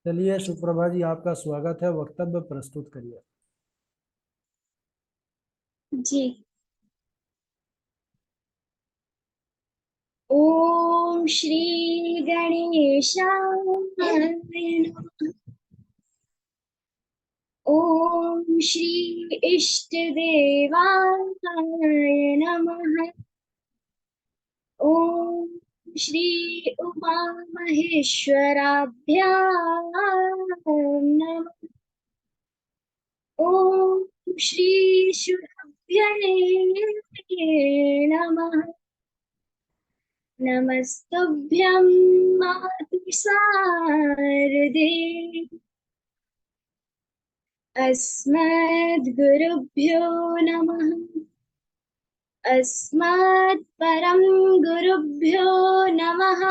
चलिए सुप्रभा जी, आपका स्वागत है। वक्तव्य प्रस्तुत करिए। जी। ओम श्री गणेशाय नमः। ओम श्री इष्ट देवाय नमः। ओम श्री उमा महेश्वराभ्यां नमः। ओम श्री शुभभ्यने नमः। नमस्तुभ्यं मातुसारदे। अस्मद्गुरुभ्यो नमः। अस्मत्परं गुरुभ्यो नमः।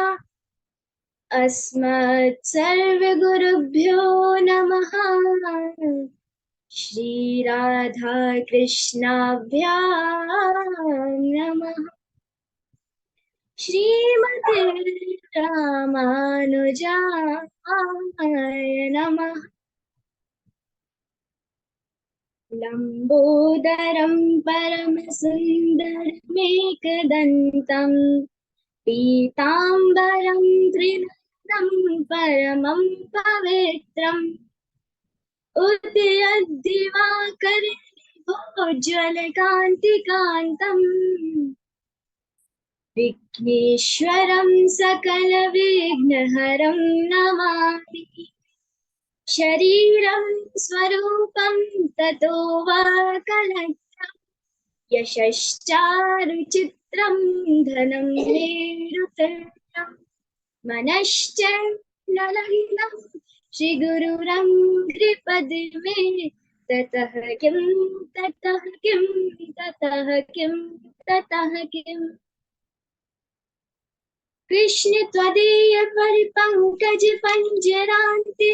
अस्मत्सर्वगुरुभ्यो नमः। श्रीराधा कृष्णाभ्यां नमः। श्रीमते रामानुजाय नमः। लम्बोदरं परमसुन्दरमेकदन्तं पीताम्बरं त्रिनयनं परमं पवित्रम् उदयद्दिवाकरे भोज्ज्वलकान्तिकान्तम् विघ्नेश्वरं सकलविघ्नहरं नमामि। शरीरं स्वरूपं ततो वा कलत्रं यशश्चारुचित्रं धनं मेरुतुल्यं मनश्चैर्नलिनं श्रीगुरुरङ्घ्रिपदे मे ततः किं ततः किं ततः किं ततः किम्। कृष्ण त्वदीय परिपङ्कज पञ्जरान्ते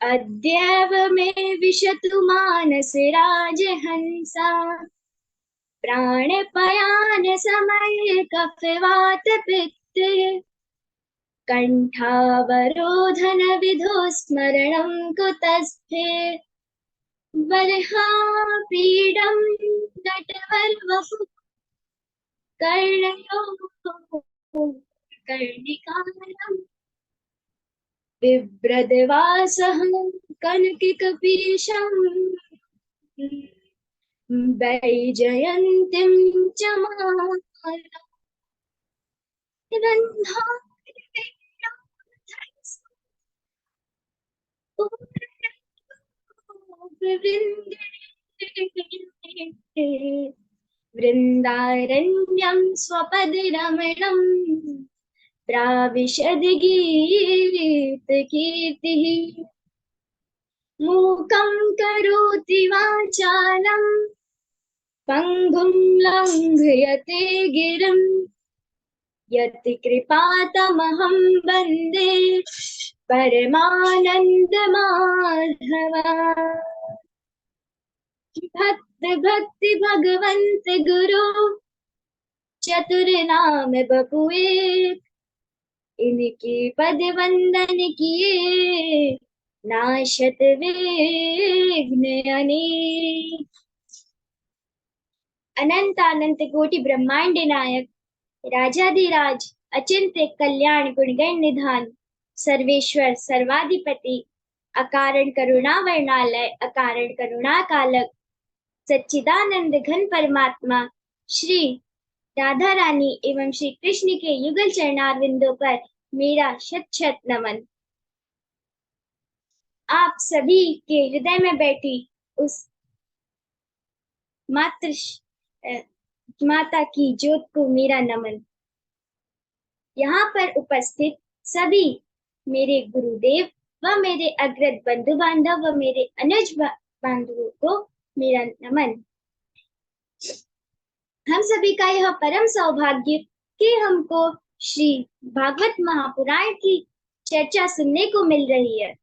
अद्यैव मे विशतु मानसे राजहंसा। प्राणपयान समये कफवातपित्ते कण्ठावरोधन विधो स्मरणं कुतस्थे। बर्हापीडं नटवरवपु कर्णयोः कर्णिकारम् बिभ्रद्वासः कनककपीशम् वैजयन्तीं च माला वृन्दारण्यं स्वपदरमणं प्राविशद्गीतकीर्तिः। मूकं करोति वाचालं पङ्गुं लङ्घयते गिरिं यत्कृपातमहं वन्दे परमानन्दमाधव। भक्ति भगवन्त गुरु चतुर्नाम बपुए इनके पद वंदन किए नाशत विघ्न अनेक। अनंत अनंत कोटि ब्रह्मांड नायक राजाधिराज अचिंत्य कल्याण गुणगण निधान सर्वेश्वर सर्वाधिपति अकारण करुणा वर्णालय अकारण करुणा कालक सच्चिदानंद घन परमात्मा श्री राधा रानी एवं श्री कृष्ण के युगल चरणारविंदों पर मेरा शत शत नमन। आप सभी के हृदय में बैठी उस माता की ज्योत को मेरा नमन। यहाँ पर उपस्थित सभी मेरे गुरुदेव व मेरे अग्रज बंधु बांधव व मेरे अनुज बांधवों को मेरा नमन। हम सभी का यह परम सौभाग्य कि हमको श्री भागवत महापुराण की चर्चा सुनने को मिल रही है।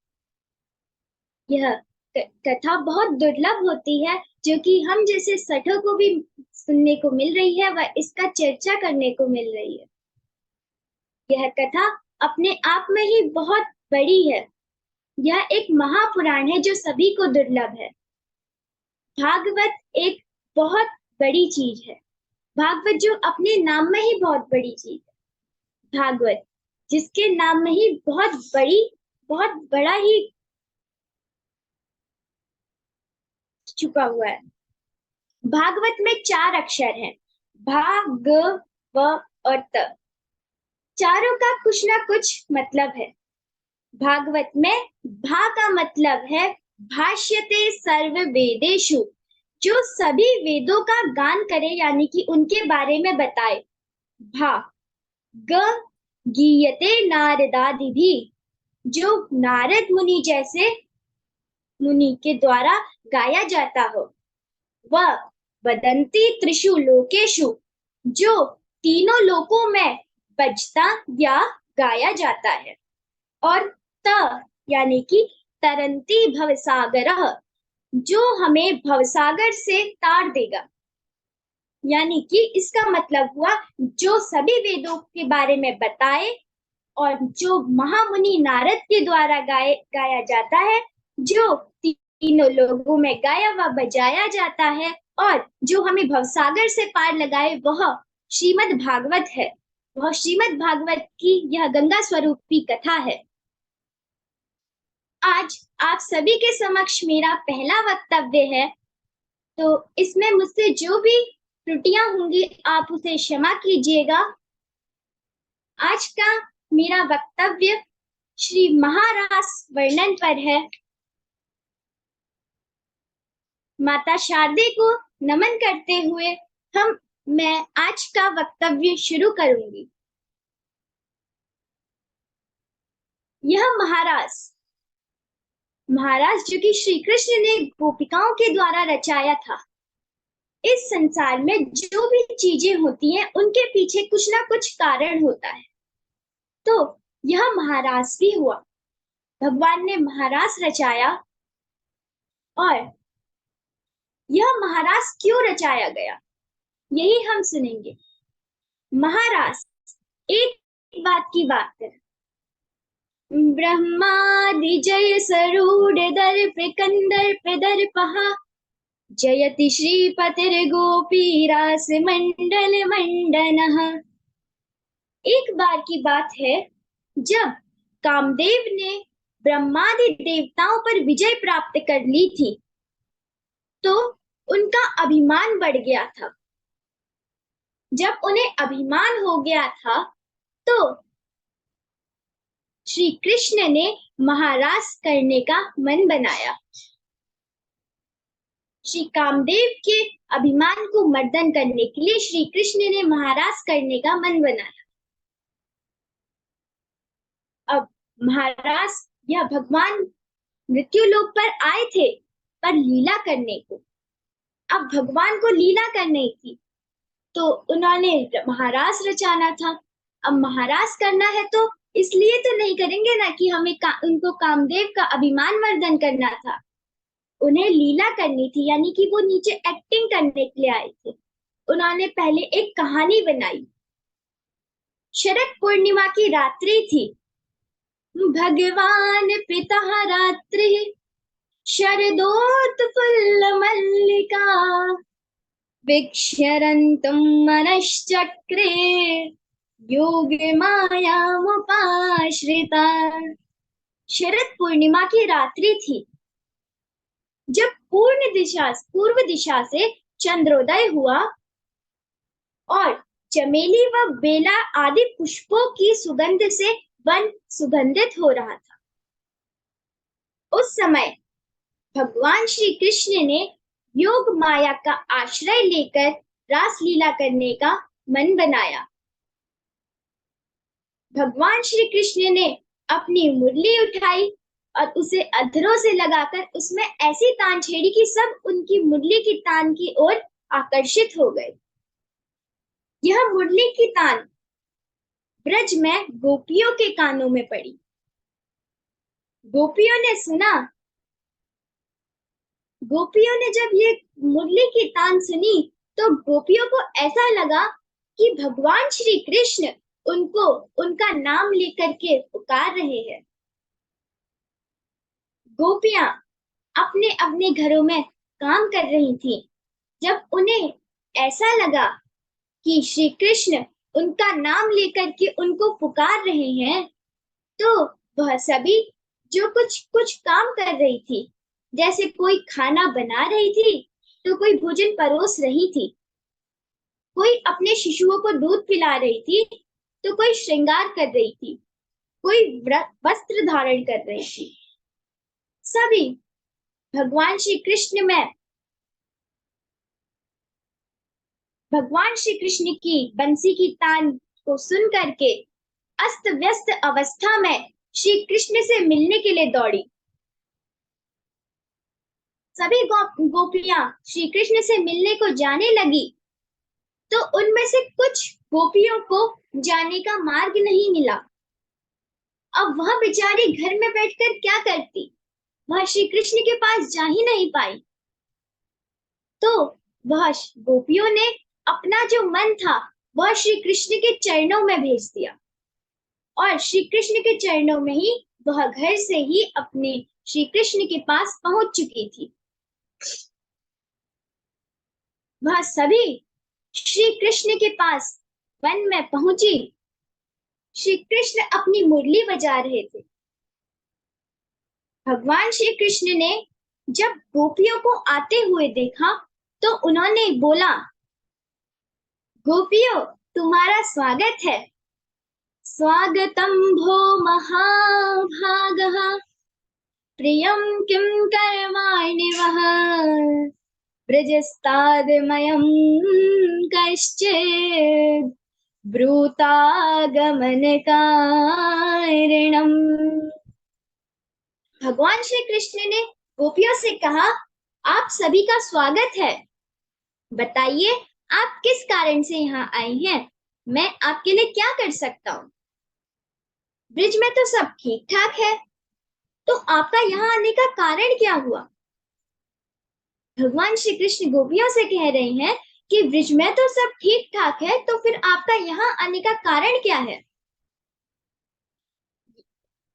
यह कथा बहुत दुर्लभ होती है जो कि हम जैसे सठों को भी सुनने को मिल रही है व इसका चर्चा करने को मिल रही है। यह कथा अपने आप में ही बहुत बड़ी है। यह एक महापुराण है जो सभी को दुर्लभ है। भागवत एक बहुत बड़ी चीज है। भागवत जो अपने नाम में ही बहुत बड़ी चीज है। भागवत जिसके नाम में ही बहुत बड़ा ही छुपा हुआ है। भागवत में 4 अक्षर हैं, भा, ग, व और त। चारों का कुछ ना कुछ मतलब है। भागवत में भा का मतलब है भाष्यते सर्व वेदेषु, जो सभी वेदों का गान करे यानी कि उनके बारे में बताए। भा, ग, गीयते नारदादि भी, जो नारद मुनि जैसे मुनि के द्वारा गाया जाता हो। वह वदंती त्रिषु लोकेषु, जो तीनों लोकों में बजता या गाया जाता है। और त यानी कि तरंती भवसागरः, जो हमें भवसागर से तार देगा। यानी कि इसका मतलब हुआ जो सभी वेदों के बारे में बताए और जो महामुनि नारद के द्वारा गाया जाता है, जो तीनों लोगों में गाया व बजाया जाता है और जो हमें भवसागर से पार लगाए, वह श्रीमद् भागवत है। वह श्रीमद् भागवत की यह गंगा स्वरूपी कथा है। आज आप सभी के समक्ष मेरा पहला वक्तव्य है, तो इसमें मुझसे जो भी त्रुटियां होंगी आप उसे क्षमा कीजिएगा। आज का मेरा वक्तव्य श्री महारास वर्णन पर है। माता शारदे को नमन करते हुए मैं आज का वक्तव्य शुरू करूंगी। यह महारास जो कि श्री कृष्ण ने गोपिकाओं के द्वारा रचाया था। इस संसार में जो भी चीजें होती हैं उनके पीछे कुछ ना कुछ कारण होता है। तो यह महारास भी हुआ। भगवान ने महारास रचाया। और यह महारास क्यों रचाया गया, यही हम सुनेंगे। महारास एक बात की बात है। ब्रह्मादि जय सरूढ़ दर्प कंदर्प दर्पहा, जयति श्रीपतिर गोपी रास मंडल मंडनः। एक बार की बात है, जब कामदेव ने ब्रह्मादि देवताओं पर विजय प्राप्त कर ली थी, तो उनका अभिमान बढ़ गया था। जब उन्हें अभिमान हो गया था, तो श्री कृष्ण ने महारास करने का मन बनाया। श्री कामदेव के अभिमान को मर्दन करने के लिए श्री कृष्ण ने महारास करने का मन बनाया। अब महारास यह भगवान मृत्युलोक पर आए थे पर लीला करने को। अब भगवान को लीला करनी थी, तो उन्होंने महारास रचाना था। अब महारास करना है तो इसलिए तो नहीं करेंगे ना कि हमें उनको कामदेव का अभिमान मर्दन करना था। उन्हें लीला करनी थी, यानी कि वो नीचे एक्टिंग करने के लिए आए थे। उन्होंने पहले एक कहानी बनाई। शरद पूर्णिमा की रात्रि थी। भगवान पिता रात्रि शरदोत्फुल्ल मल्लिका, वीक्ष्यरन्तं मनश्चक्रे योग मायामुपाश्रिता। शरद पूर्णिमा की रात्रि थी, जब पूर्व दिशा से चंद्रोदय हुआ और चमेली व बेला आदि पुष्पों की सुगंध से वन सुगंधित हो रहा था। उस समय भगवान श्री कृष्ण ने योग माया का आश्रय लेकर रास लीला करने का मन बनाया। भगवान श्री कृष्ण ने अपनी मुरली उठाई और उसे अधरों से लगाकर उसमें ऐसी तान छेड़ी कि सब उनकी मुरली की तान की ओर आकर्षित हो गए। यह मुरली की तान ब्रज में गोपियों के कानों में पड़ी। गोपियों ने सुना। गोपियों ने जब ये मुरली की तान सुनी, तो गोपियों को ऐसा लगा कि भगवान श्री कृष्ण उनको उनका नाम लेकर के पुकार रहे हैं। गोपियां अपने अपने घरों में काम कर रही थी। जब उन्हें ऐसा लगा कि श्री कृष्ण उनका नाम लेकर के उनको पुकार रहे हैं, तो वह सभी जो कुछ कुछ काम कर रही थी, जैसे कोई खाना बना रही थी, तो कोई भोजन परोस रही थी, कोई अपने शिशुओं को दूध पिला रही थी, तो कोई श्रृंगार कर रही थी, कोई वस्त्र धारण कर रही थी। सभी भगवान श्री कृष्ण में भगवान श्री कृष्ण की बंसी की तान को सुन करके अस्त व्यस्त अवस्था में श्री कृष्ण से मिलने के लिए दौड़ी। सभी गोपियां श्री कृष्ण से मिलने को जाने लगी, तो उनमें से कुछ गोपियों को जाने का मार्ग नहीं मिला। अब वह बेचारी घर में बैठकर क्या करती, वह श्री कृष्ण के पास जा ही नहीं पाई। तो वह गोपियों ने अपना जो मन था वह श्री कृष्ण के चरणों में भेज दिया, और श्री कृष्ण के चरणों में ही वह घर से ही अपने श्री कृष्ण के पास पहुंच चुकी थी। वह सभी श्री कृष्ण के पास वन में पहुंची। श्री कृष्ण अपनी मुरली बजा रहे थे। भगवान श्री कृष्ण ने जब गोपियों को आते हुए देखा, तो उन्होंने बोला, गोपियों, तुम्हारा स्वागत है। स्वागतम भो महाभागः, प्रियं किं करवाणि वः, ब्रजस्तादमयं कश्चित् ब्रूतागमन कारणम्। भगवान श्री कृष्ण ने गोपियों से कहा, आप सभी का स्वागत है। बताइए, आप किस कारण से यहाँ आई हैं? मैं आपके लिए क्या कर सकता हूँ? ब्रिज में तो सब ठीक ठाक है, तो आपका यहाँ आने का कारण क्या हुआ? भगवान श्री कृष्ण गोपियों से कह रहे हैं कि ब्रिज में तो सब ठीक ठाक है, तो फिर आपका यहाँ आने का कारण क्या है?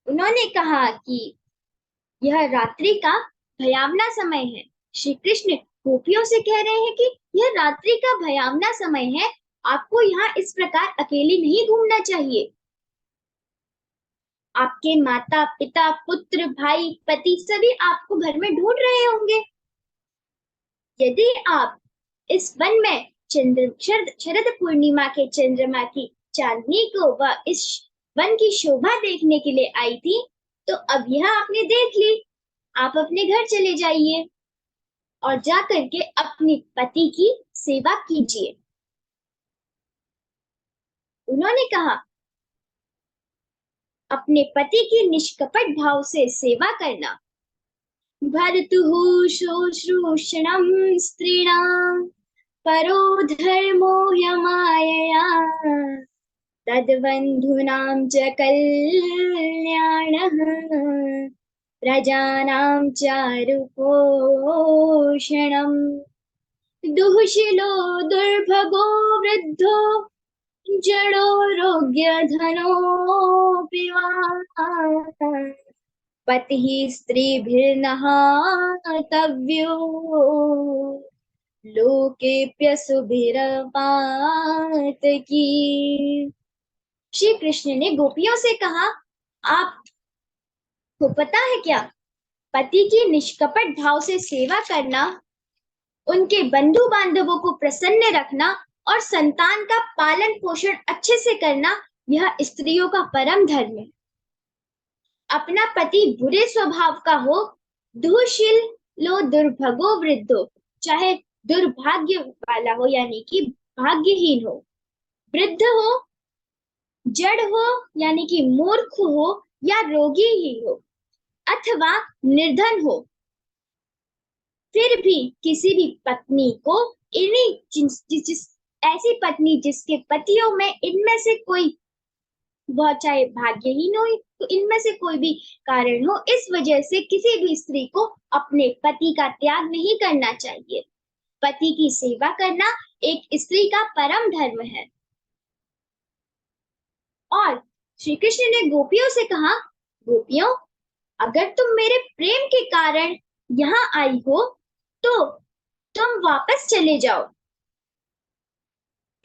उन्होंने कहा कि यह रात्रि का भयावना समय है। श्री कृष्ण गोपियों से कह रहे हैं कि यह रात्रि का भयावना समय है, आपको यहाँ इस प्रकार अकेली नहीं घूमना चाहिए। आपके माता पिता पुत्र भाई पति सभी आपको घर में ढूंढ रहे होंगे। यदि आप इस वन में शरद पूर्णिमा के चंद्रमा की चांदनी को व इस वन की शोभा देखने के लिए आई थी, तो अब यह आपने देख ली। आप अपने घर चले जाइए और जाकर के अपने पति की सेवा कीजिए। उन्होंने कहा, अपने पति की निष्कपट भाव से सेवा करना। भर्तुः शुश्रूषणं स्त्रीणां परो धर्मो ह्यमायया, तद्बन्धूनां च कल्याणः, प्रजानां चारुपोषणम्। दुःशिलो दुर्भगो वृद्धो जडोरोग्यधनोऽपि वा, पतिः स्त्रीभिर्नहातव्यो लोकेप्यसुभिरपातकी। श्री कृष्ण ने गोपियों से कहा, आपको पता है क्या, पति की निष्कपट भाव से सेवा करना, उनके बंधु बांधवों को प्रसन्न रखना और संतान का पालन पोषण अच्छे से करना, यह स्त्रियों का परम धर्म है। अपना पति बुरे स्वभाव का हो, दुःशील लो दुर्भगो वृद्धो, चाहे दुर्भाग्य वाला हो यानी कि भाग्यहीन हो, वृद्ध हो, जड़ हो यानी कि मूर्ख हो या रोगी ही हो, अथवा निर्धन हो, फिर भी किसी भी पत्नी को ऐसी पत्नी जिसके पतियों में इनमें से कोई, वह चाहे भाग्यहीन हो तो इनमें से कोई भी कारण हो, इस वजह से किसी भी स्त्री को अपने पति का त्याग नहीं करना चाहिए। पति की सेवा करना एक स्त्री का परम धर्म है। और श्री कृष्ण ने गोपियों से कहा, गोपियों, अगर तुम मेरे प्रेम के कारण यहाँ आई हो तो तुम वापस चले जाओ,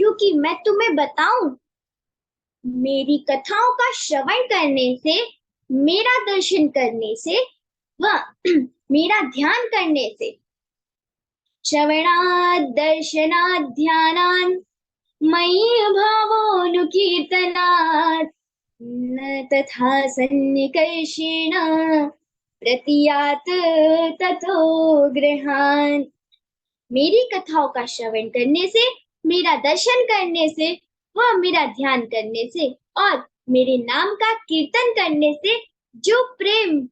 क्योंकि मैं तुम्हें बताऊं, मेरी कथाओं का श्रवण करने से, मेरा दर्शन करने से व मेरा ध्यान करने से, श्रवणात् दर्शनात् ध्यानान् मयि भावोऽनुकीर्तनात् न तथा सन्निकर्षेण प्रतियात् ततो गृहान्। मेरी कथाओं का श्रवण करने से, मेरा दर्शन करने से व मेरा ध्यान करने से और मेरे नाम का कीर्तन करने से जो प्रेम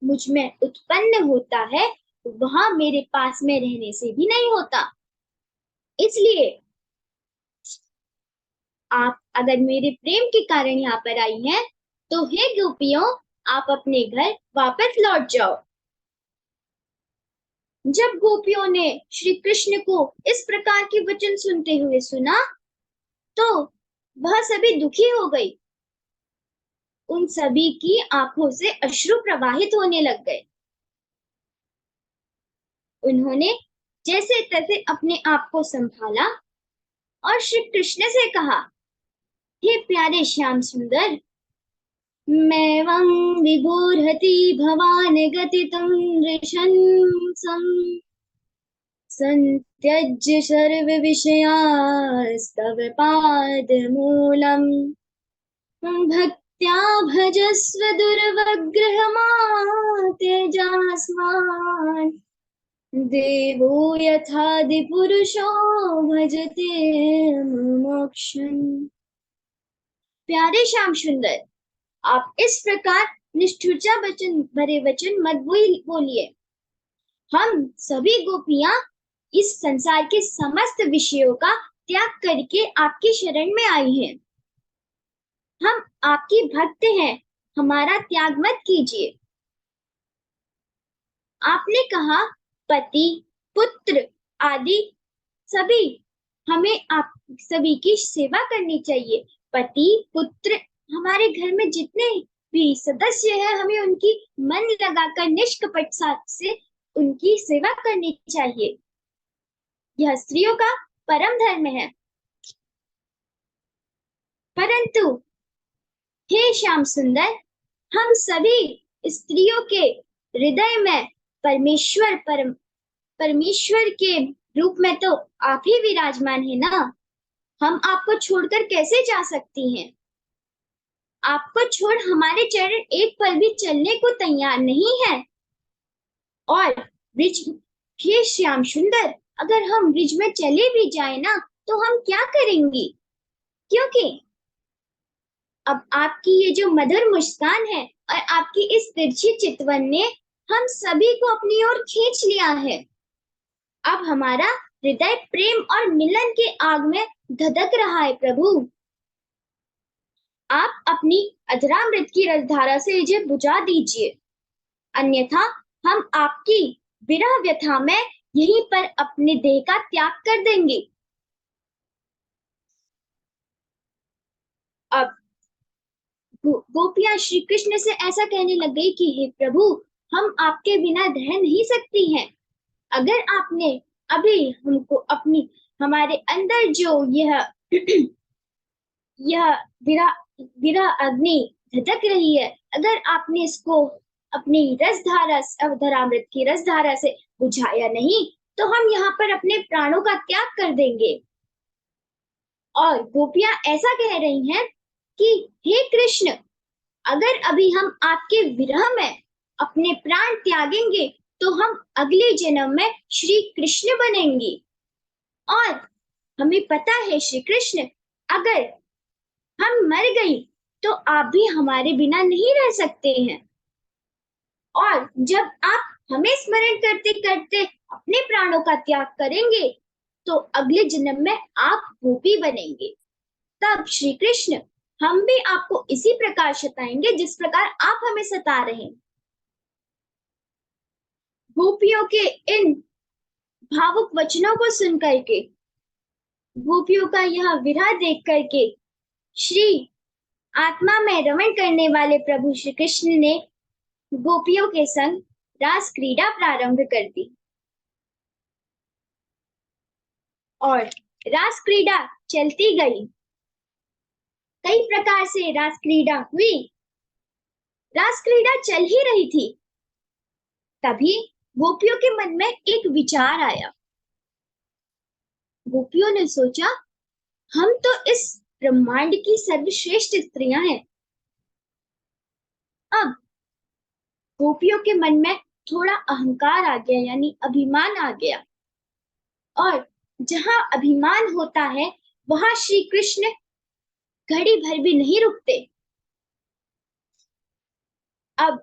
मुझ में उत्पन्न होता है, वह मेरे पास में रहने से भी नहीं होता। इसलिए आप अगर मेरे प्रेम के कारण यहाँ पर आई हैं, तो हे गोपियों, आप अपने घर वापस लौट जाओ। जब गोपियों ने श्री कृष्ण को इस प्रकार के वचन सुनते हुए सुना, तो वह सभी दुखी हो गई। उन सभी की आंखों से अश्रु प्रवाहित होने लग गए। उन्होंने जैसे तैसे अपने आप को संभाला और श्री कृष्ण से कहा, हे प्यारे श्याम सुंदर, मैवं विभोर्हति भवान गतितं नृशंसम् संत्यज्य सर्व विषयास्तव पादमूलम् भक्त्या भजस्व दुर्वग्रहमात्यजास्मान् देवो यथादिपुरुषो भजते मुमुक्षुम्। प्यारे श्याम सुंदर, आप इस प्रकार निष्ठुरता वचन भरे वचन मत बोलिए। हम सभी गोपियां इस संसार के समस्त विषयों का त्याग करके आपकी शरण में आई हैं। हम आपकी भक्त हैं, हमारा त्याग मत कीजिए। आपने कहा पति, पुत्र आदि सभी, हमें आप सभी की सेवा करनी चाहिए। पति, पुत्र, हमारे घर में जितने भी सदस्य हैं, हमें उनकी मन लगाकर निष्कपट से उनकी सेवा करनी चाहिए। यह स्त्रियों का परम धर्म है। परंतु हे श्याम सुंदर, हम सभी स्त्रियों के हृदय में परमेश्वर के रूप में तो आप ही विराजमान है ना। हम आपको छोड़कर कैसे जा सकती हैं? आपको छोड़ हमारे चरण एक पल भी चलने को तैयार नहीं है। और ब्रिज, हे श्याम सुंदर, अगर हम ब्रिज में चले भी जाए ना, तो हम क्या करेंगी? क्योंकि अब आपकी ये जो मधुर मुस्कान है और आपकी इस तिरछी चितवन ने हम सभी को अपनी ओर खींच लिया है। अब हमारा हृदय प्रेम और मिलन के आग में धधक रहा है। प्रभु, आप अपनी अधरामृत की रसधारा से इसे बुझा दीजिए, अन्यथा हम आपकी विरह व्यथा में यहीं पर अपने देह का त्याग कर देंगे। अब गोपियां श्री कृष्ण से ऐसा कहने लग गई कि हे प्रभु, हम आपके बिना रह नहीं सकती हैं। अगर आपने अभी हमको अपनी, हमारे अंदर जो यह विरह अग्नि धधक रही है, अगर आपने इसको अपनी रसधारा, अवधरामृत की रसधारा से बुझाया नहीं, तो हम यहाँ पर अपने प्राणों का त्याग कर देंगे। और गोपियां ऐसा कह रही हैं कि हे कृष्ण, अगर अभी हम आपके विरह में अपने प्राण त्यागेंगे, तो हम अगले जन्म में श्री कृष्ण बनेंगे। और हमें पता है श्री कृष्ण, अगर हम मर गई तो आप भी हमारे बिना नहीं रह सकते हैं। और जब आप हमें स्मरण करते करते अपने प्राणों का त्याग करेंगे, तो अगले जन्म में आप गोपी बनेंगे। तब श्री कृष्ण, हम भी आपको इसी प्रकार सताएंगे जिस प्रकार आप हमें सता रहे हैं। गोपियों के इन भावुक वचनों को सुन करके, गोपियों का यह विरह देख करके, श्री आत्मा में रमण करने वाले प्रभु श्री कृष्ण ने गोपियों के संग रास क्रीड़ा प्रारंभ कर दी और रास क्रीड़ा चलती गई। कई प्रकार से रास क्रीड़ा हुई। रास क्रीड़ा चल ही रही थी, तभी गोपियों के मन में एक विचार आया। गोपियों ने सोचा, हम तो इस ब्रह्मांड की सर्वश्रेष्ठ स्त्रियां हैं। अब गोपियों के मन में थोड़ा अहंकार आ गया, यानी अभिमान आ गया, और जहां अभिमान होता है वहां श्री कृष्ण घड़ी भर भी नहीं रुकते। अब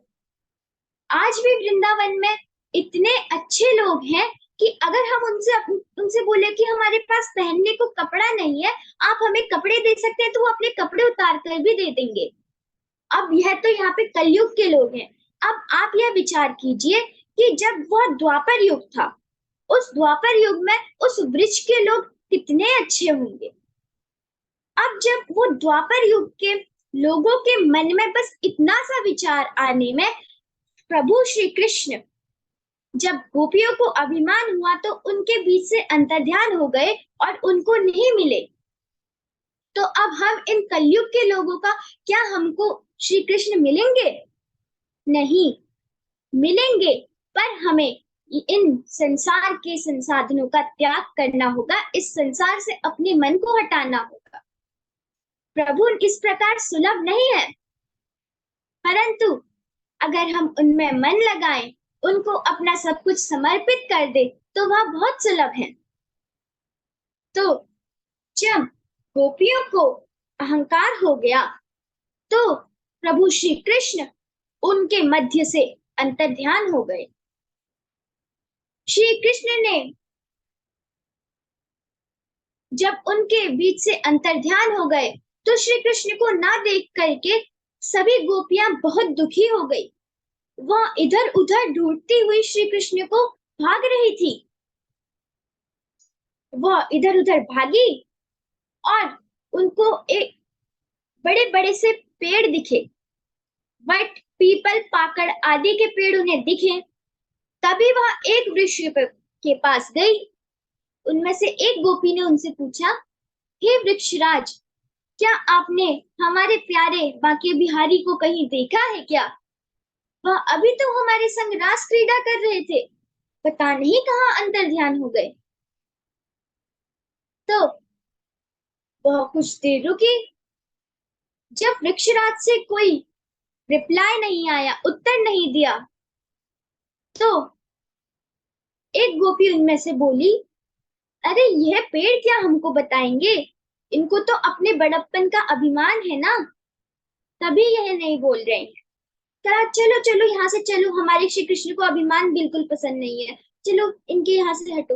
आज भी वृंदावन में इतने अच्छे लोग हैं कि अगर हम उनसे बोले कि हमारे पास पहनने को कपड़ा नहीं है, आप हमें कपड़े दे सकते हैं, तो वो अपने कपड़े उतार कर भी दे देंगे। अब यह तो यहाँ पे कलयुग के लोग हैं। अब आप यह विचार कीजिए कि जब वह द्वापर युग था, उस द्वापर युग में उस वृक्ष के लोग कितने अच्छे होंगे। अब जब वो द्वापर युग के लोगों के मन में बस इतना सा विचार आने में प्रभु श्री कृष्ण जब गोपियों को अभिमान हुआ तो उनके बीच से अंतर्ध्यान हो गए और उनको नहीं मिले। तो अब हम इन कलयुग के लोगों का क्या हमको श्री कृष्ण मिलेंगे? नहीं मिलेंगे, पर हमें इन संसार के संसाधनों का त्याग करना होगा, इस संसार से अपने मन को हटाना होगा। प्रभु इस प्रकार सुलभ नहीं है, परंतु अगर हम उनमें मन लगाएं, उनको अपना सब कुछ समर्पित कर दे, तो वह बहुत सुलभ है। तो जब गोपियों को अहंकार हो गया, तो प्रभु श्री कृष्ण उनके मध्य से अंतर्ध्यान हो गए। श्री कृष्ण ने जब उनके बीच से अंतर्ध्यान हो गए, तो श्री कृष्ण को ना देख करके सभी गोपियां बहुत दुखी हो गई। वह इधर उधर ढूंढती हुई श्री कृष्ण को भाग रही थी। वह इधर उधर भागी और उनको एक बड़े बड़े से पेड़ दिखे, वट पीपल पाकड़ आदि के पेड़ उन्हें दिखे। तभी वह एक वृक्ष के पास गई। उनमें से एक गोपी ने उनसे पूछा, हे वृक्षराज, क्या आपने हमारे प्यारे बांके बिहारी को कहीं देखा है क्या? वह अभी तो हमारे संग रास क्रीड़ा कर रहे थे, पता नहीं कहाँ अंतर्ध्यान हो गए। तो वह कुछ देर रुकी। जब वृक्षराज से कोई रिप्लाई नहीं आया, उत्तर नहीं दिया, तो एक गोपी उनमें से बोली, अरे यह पेड़ क्या हमको बताएंगे? इनको तो अपने बड़प्पन का अभिमान है ना, तभी यह नहीं बोल रहे हैं। कहा, चलो चलो यहाँ से चलो, हमारे श्री कृष्ण को अभिमान बिल्कुल पसंद नहीं है, चलो इनके यहाँ से हटो।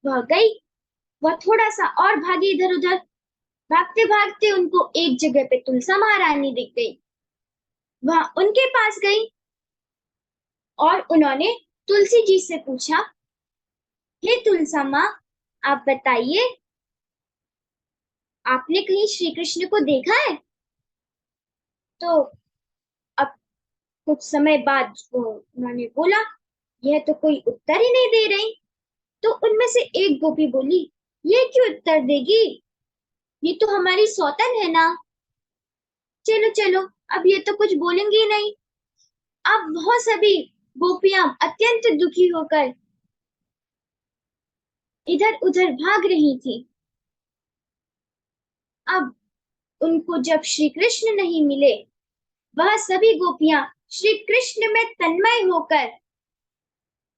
वह गई। वह थोड़ा सा और भागी इधर उधर, भागते भागते उनको एक जगह पे तुलसा महारानी दिख गई। वह उनके पास गई और उन्होंने तुलसी जी से पूछा, हे तुलसा माँ, आप बताइए, आपने कहीं श्री कृष्ण को देखा है? तो अब कुछ समय बाद उन्होंने बोला, यह तो कोई उत्तर ही नहीं दे रही। तो उनमें से एक गोपी बोली, ये क्यों उत्तर देगी, ये तो हमारी सौतन है ना, चलो चलो, अब ये तो कुछ बोलेंगी ही नहीं। अब वह सभी गोपियां अत्यंत दुखी होकर इधर उधर भाग रही थी। अब उनको जब श्री कृष्ण नहीं मिले, वह सभी गोपियां श्री कृष्ण में तन्मय होकर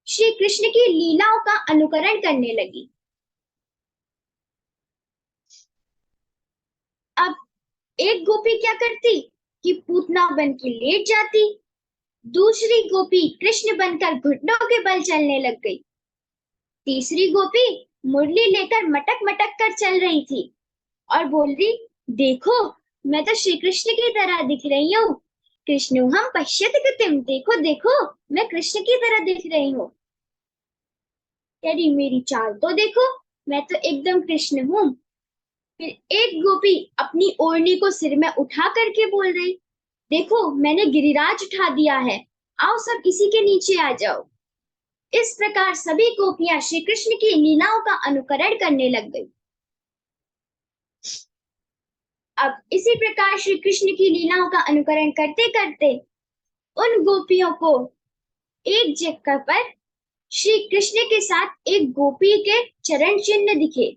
श्री कृष्ण की लीलाओं का अनुकरण करने लगी। अब एक गोपी क्या करती कि पूतना बन के लेट जाती, दूसरी गोपी कृष्ण बनकर घुटनों के बल चलने लग गई, तीसरी गोपी मुरली लेकर मटक मटक कर चल रही थी और बोल रही, देखो मैं तो श्री कृष्ण की तरह दिख रही हूँ, कृष्ण हम पश्यति कृतिम, देखो देखो मैं कृष्ण की तरह दिख रही हूँ। यानी मेरी चाल तो देखो, मैं तो एकदम कृष्ण हूँ। फिर एक गोपी अपनी ओढ़नी को सिर में उठा करके बोल रही, देखो मैंने गिरिराज उठा दिया है, आओ सब इसी के नीचे आ जाओ। इस प्रकार सभी गोपियां श्री कृष्ण की लीलाओं का अनुकरण करने लग गई। अब इसी प्रकार श्री कृष्ण की लीलाओं का अनुकरण करते करते उन गोपियों को एक जगह पर श्री कृष्ण के साथ एक गोपी के चरण चिन्ह दिखे।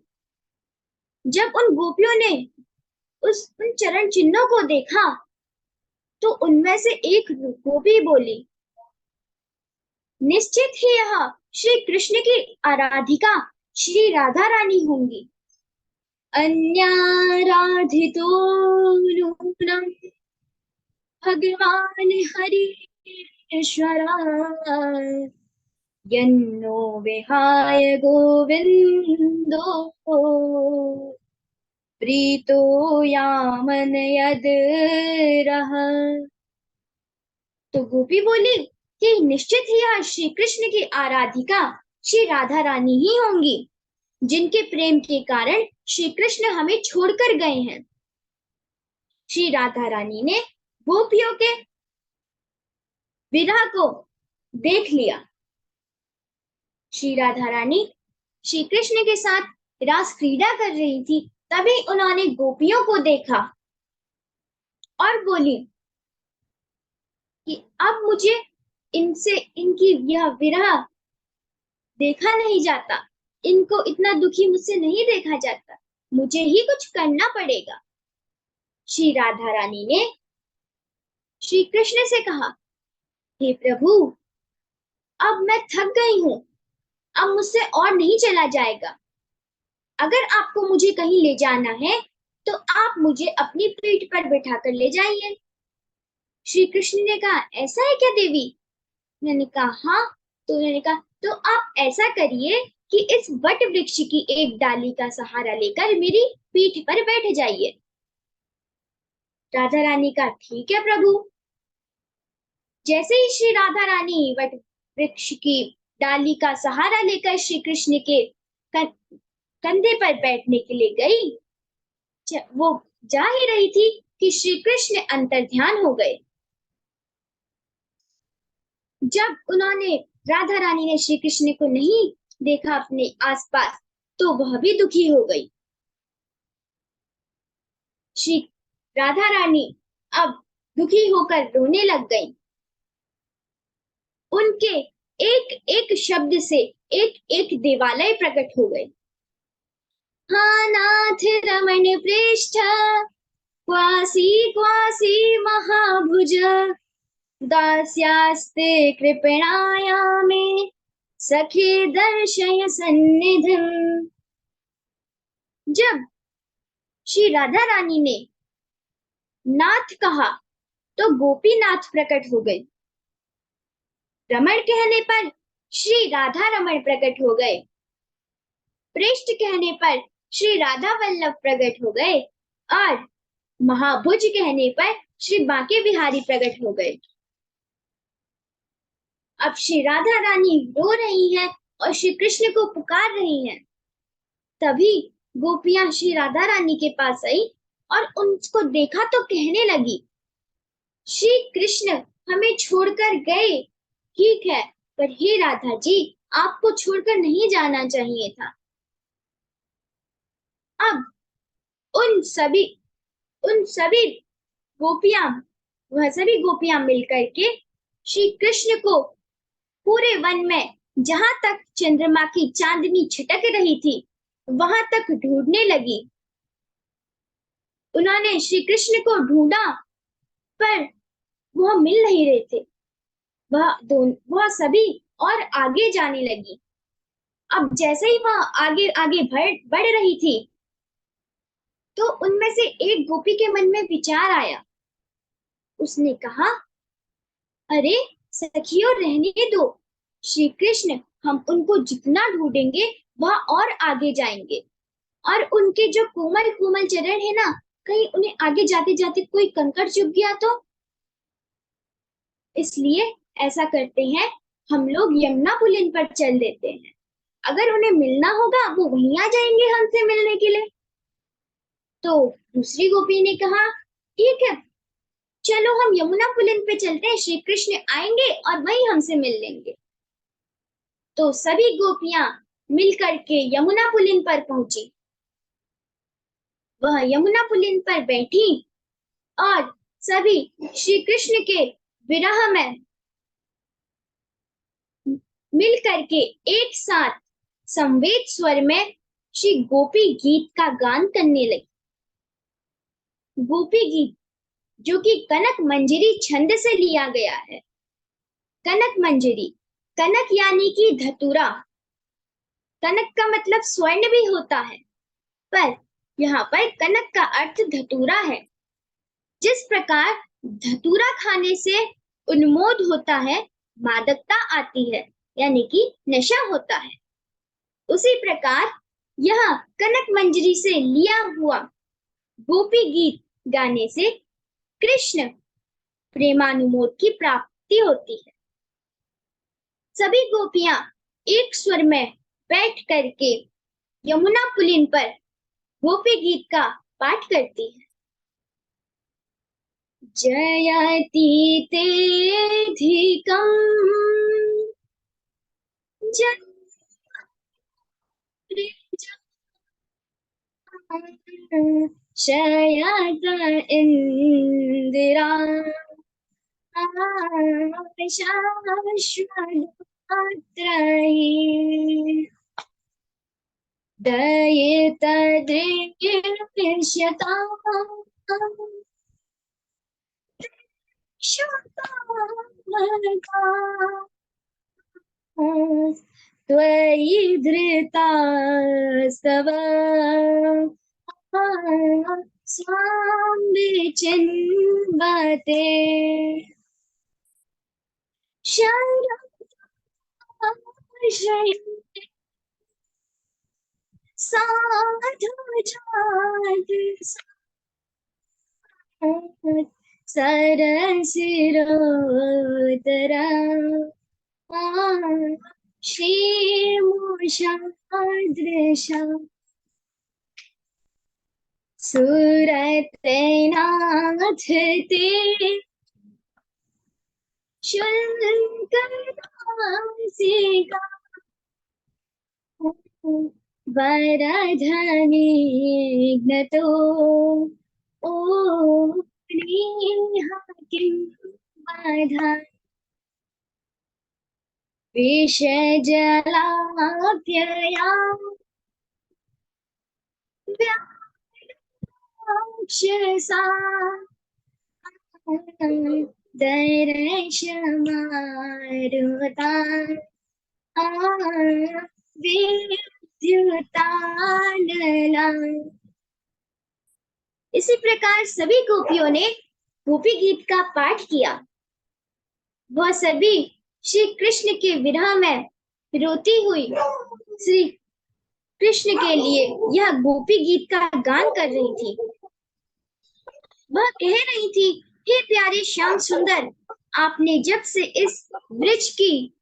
जब उन गोपियों ने उन चरण चिन्हों को देखा तो उनमें से एक गोपी बोली, निश्चित ही यह श्री कृष्ण की आराधिका श्री राधा रानी होंगी। अन्याराधितो नूनं भगवान हरीश्वरा यन्नो विहाय गोविंदो प्रीतो यामन यद रह। तो गोपी बोली कि निश्चित ही यह श्री कृष्ण की आराधिका श्री राधा रानी ही होंगी, जिनके प्रेम के कारण श्री कृष्ण हमें छोड़कर गए हैं। श्री राधा रानी ने गोपियों के विरह को देख लिया। श्री राधा रानी श्री कृष्ण के साथ रास क्रीड़ा कर रही थी, तभी उन्होंने गोपियों को देखा और बोली कि अब मुझे इनसे इनकी यह विरह देखा नहीं जाता, इनको इतना दुखी मुझसे नहीं देखा जाता, मुझे ही कुछ करना पड़ेगा। श्री राधा रानी ने श्री कृष्ण से कहा, हे प्रभु, अब मैं थक गई हूं, अब मुझसे और नहीं चला जाएगा। अगर आपको मुझे कहीं ले जाना है तो आप मुझे अपनी पीठ पर बिठाकर ले जाइए। श्री कृष्ण ने कहा, ऐसा है क्या देवी? मैंने कहा हाँ। तो उन्होंने कहा, तो आप ऐसा करिए कि इस वट वृक्ष की एक डाली का सहारा लेकर मेरी पीठ पर बैठ जाइए। राधा रानी का ठीक है प्रभु। जैसे ही श्री राधा रानी वट वृक्ष की डाली का सहारा लेकर श्री कृष्ण के कंधे पर बैठने के लिए गई, वो जा ही रही थी कि श्री कृष्ण अंतर्ध्यान हो गए। जब उन्होंने राधा रानी ने श्री कृष्ण को नहीं देखा अपने आसपास, तो वह भी दुखी हो गई। श्री राधा रानी अब दुखी होकर रोने लग गई। उनके एक एक शब्द से एक एक देवालय प्रकट हो गए। हाँ नाथ रमण पृष्ठ क्वासी क्वासी महाभुज दास्यास्ते कृपणाया मे सखे दर्शय सन्निधिम। जब श्री राधा रानी ने नाथ कहा तो गोपीनाथ प्रकट हो गए। रमण कहने पर श्री राधा रमण प्रकट हो गए। पृष्ठ कहने पर श्री राधा वल्लभ प्रकट हो गए और महाभुज कहने पर श्री बांके बिहारी प्रकट हो गए। अब श्री राधा रानी रो रही हैं और श्री कृष्ण को पुकार रही हैं। तभी गोपियां श्री राधा रानी के पास आई और उनको देखा तो कहने लगी, श्री कृष्ण हमें छोड़कर गए ठीक है, पर हे राधा जी, आपको छोड़कर नहीं जाना चाहिए था। अब उन सभी सभी गोपियां मिलकर के श्री कृष्ण को पूरे वन में जहां तक चंद्रमा की चांदनी छिटक रही थी वहां तक ढूंढने लगी। उन्होंने श्री कृष्ण को ढूंढा पर वह मिल नहीं रहे थे। वह सभी और आगे जाने लगी। अब जैसे ही वह आगे आगे बढ़ रही थी तो उनमें से एक गोपी के मन में विचार आया। उसने कहा, अरे सखियों, रहने दो, श्री कृष्ण हम उनको जितना ढूंढेंगे वह और आगे जाएंगे, और उनके जो कोमल कोमल चरण है ना, कहीं उन्हें आगे जाते जाते कोई कंकड़ चुभ गया तो। इसलिए ऐसा करते हैं, हम लोग यमुना पुलिन पर चल देते हैं, अगर उन्हें मिलना होगा वो वहीं आ जाएंगे हमसे मिलने के लिए। तो दूसरी गोपी ने कहा, ठीक है, चलो हम यमुना पुलिन पे चलते हैं, श्री कृष्ण आएंगे और वही हमसे मिल लेंगे। तो सभी गोपियां मिलकर के यमुना पुलिन पर पहुंची। वह यमुना पुलिन पर बैठी और सभी श्री कृष्ण के विरह में मिल करके एक साथ संवेद स्वर में श्री गोपी गीत का गान करने लगी। गोपी गीत जो कि कनक मंजरी छंद से लिया गया है। कनक मंजरी, कनक यानी कि धतूरा। कनक का मतलब स्वर्ण भी होता है, पर यहाँ पर कनक का अर्थ धतूरा है। जिस प्रकार धतूरा खाने से उन्मोद होता है, मादकता आती है, यानी कि नशा होता है, उसी प्रकार यह कनक मंजरी से लिया हुआ गोपी गीत गाने से कृष्ण प्रेमानुमोद की प्राप्ति होती है। सभी गोपियां एक स्वर में बैठ करके यमुना पुलिन पर गोपी गीत का पाठ करती है। जयतीतेऽधिकम् शयत इंदिरा शाश्वतत्रायि दयितदृश्यता त्वयि धृतास्तव स्वां विचिन्वते शरणं साधु जात सरसिरोदरा श्रीमुषादृशा सुरतनाथ ते शुल्कनासिका वरधनी ज्ञतो ओ किं बाधा विषजलाप्यया व्याक्षसा दर्शमारुता विद्युतानला। इसी प्रकार सभी गोपियों ने गोपी गीत का पाठ किया। वह सभी श्री कृष्ण के विरह में रोती हुई श्री कृष्ण के लिए यह गोपी गीत का गान कर रही थी। वह कह रही थी, हे प्यारे श्याम सुंदर, आपने जब से इस वृक्ष की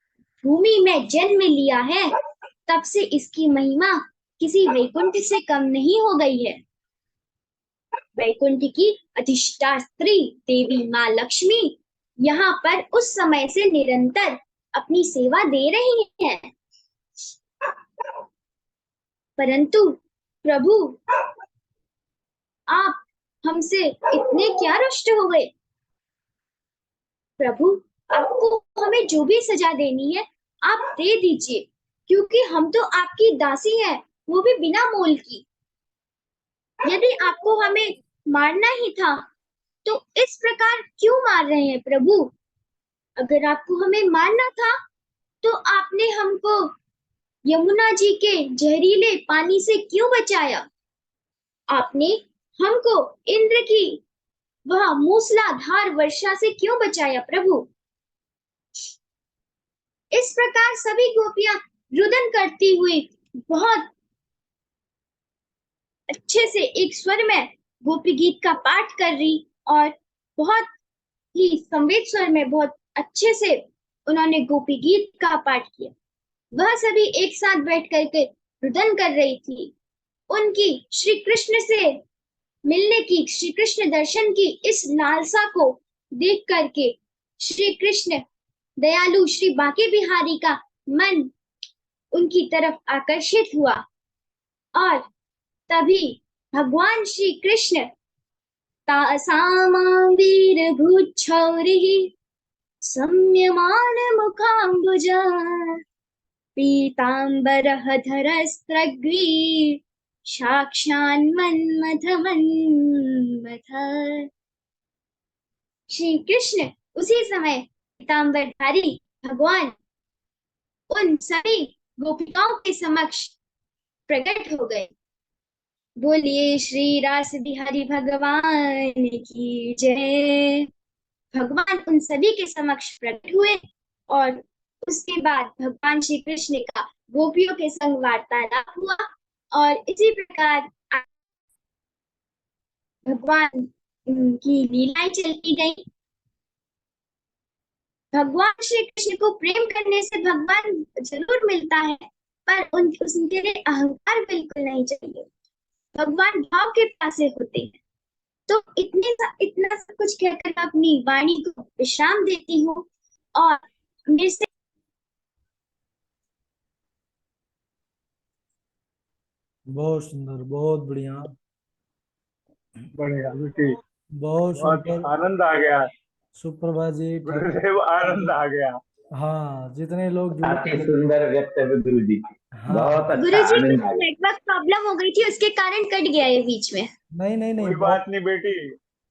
भूमि में जन्म लिया है, तब से इसकी महिमा किसी वैकुंठ से कम नहीं हो गई है। वैकुंठ की अधिष्ठात्री देवी माँ लक्ष्मी यहाँ पर उस समय से निरंतर अपनी सेवा दे रही है। परंतु प्रभु, आप हमसे इतने क्या रुष्ट हो गए? प्रभु, आपको हमें जो भी सजा देनी है आप दे दीजिए, क्योंकि हम तो आपकी दासी हैं, वो भी बिना मोल की। यदि आपको हमें मारना ही था तो इस प्रकार क्यों मार रहे हैं प्रभु? अगर आपको हमें मारना था तो आपने हमको यमुना जी के जहरीले पानी से क्यों बचाया? आपने हमको इंद्र की वह मूसलाधार वर्षा से क्यों बचाया प्रभु? इस प्रकार सभी गोपियां रुदन करती हुई बहुत अच्छे से एक स्वर में गोपी गीत का पाठ कर रही और बहुत ही संवेद स्वर में बहुत अच्छे से उन्होंने गोपी गीत का पाठ किया। वह सभी एक साथ बैठ करके रुदन कर रही थी। उनकी श्री कृष्ण से मिलने की, श्री कृष्ण दर्शन की इस लालसा को देख करके श्री कृष्ण दयालु श्री बांके बिहारी का मन उनकी तरफ आकर्षित हुआ और तभी भगवान श्री कृष्ण तासामां वीर भूच्छौरिः संयमान मुखाम्बुजा पीताम्बरः धरस्त्रग्वी साक्षान्मन्मथ मन्मथ। श्री कृष्ण उसी समय पीताम्बरधारी भगवान उन सभी गोपिकाओं के समक्ष प्रकट हो गए। बोलिए श्री रास बिहारी भगवान की जय। भगवान उन सभी के समक्ष प्रकट हुए और उसके बाद भगवान श्री कृष्ण का गोपियों के संग वार्तालाप हुआ और इसी प्रकार भगवान की लीलाएं चलती गई। भगवान श्री कृष्ण को प्रेम करने से भगवान जरूर मिलता है, पर उनके लिए अहंकार बिल्कुल नहीं चाहिए। भगवान भाव के प्यासे होते हैं। तो इतना सब कुछ कहकर मैं अपनी वाणी को विश्राम देती हूँ और मेरे से बहुत सुंदर, बहुत बढ़िया, बढ़िया बेटी, बहुत बहुत सुंदर। आनंद आ गया सुप्रभा जी, गुरुदेव, आनंद आ गया। हाँ, जितने लोग काफी जुड़े, सुंदर वक्तव्य गुरु जी की। हाँ, बहुत अच्छा, गुरुजी आनंद आ गया। नेटवर्क प्रॉब्लम हो गई थी, उसके कारण कट गया ये बीच में। नहीं नहीं नहीं, कोई बात नहीं बेटी,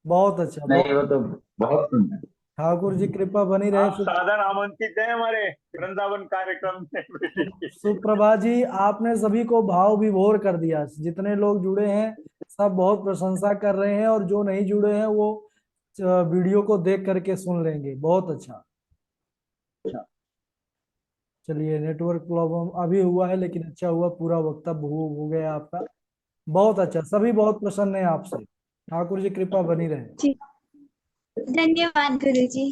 बहुत अच्छा, नहीं, वो बहुत। तो बहुत सुंदर। ठाकुर जी कृपा बनी रहे। आप सादर आमंत्रित हैं हमारे वृंदावन कार्यक्रम में बेटी। सुप्रभा जी, आपने सभी को भाव विभोर कर दिया। जितने लोग जुड़े हैं सब बहुत प्रशंसा कर रहे हैं, और जो नहीं जुड़े हैं वो वीडियो को देख करके सुन लेंगे। बहुत अच्छा। चलिए, नेटवर्क प्रॉब्लम अभी हुआ है, लेकिन अच्छा हुआ, पूरा वक्तव्य हो गया आपका। बहुत अच्छा, सभी बहुत प्रसन्न है आपसे। ठाकुर जी कृपा बनी रहे। धन्यवाद गुरुजी।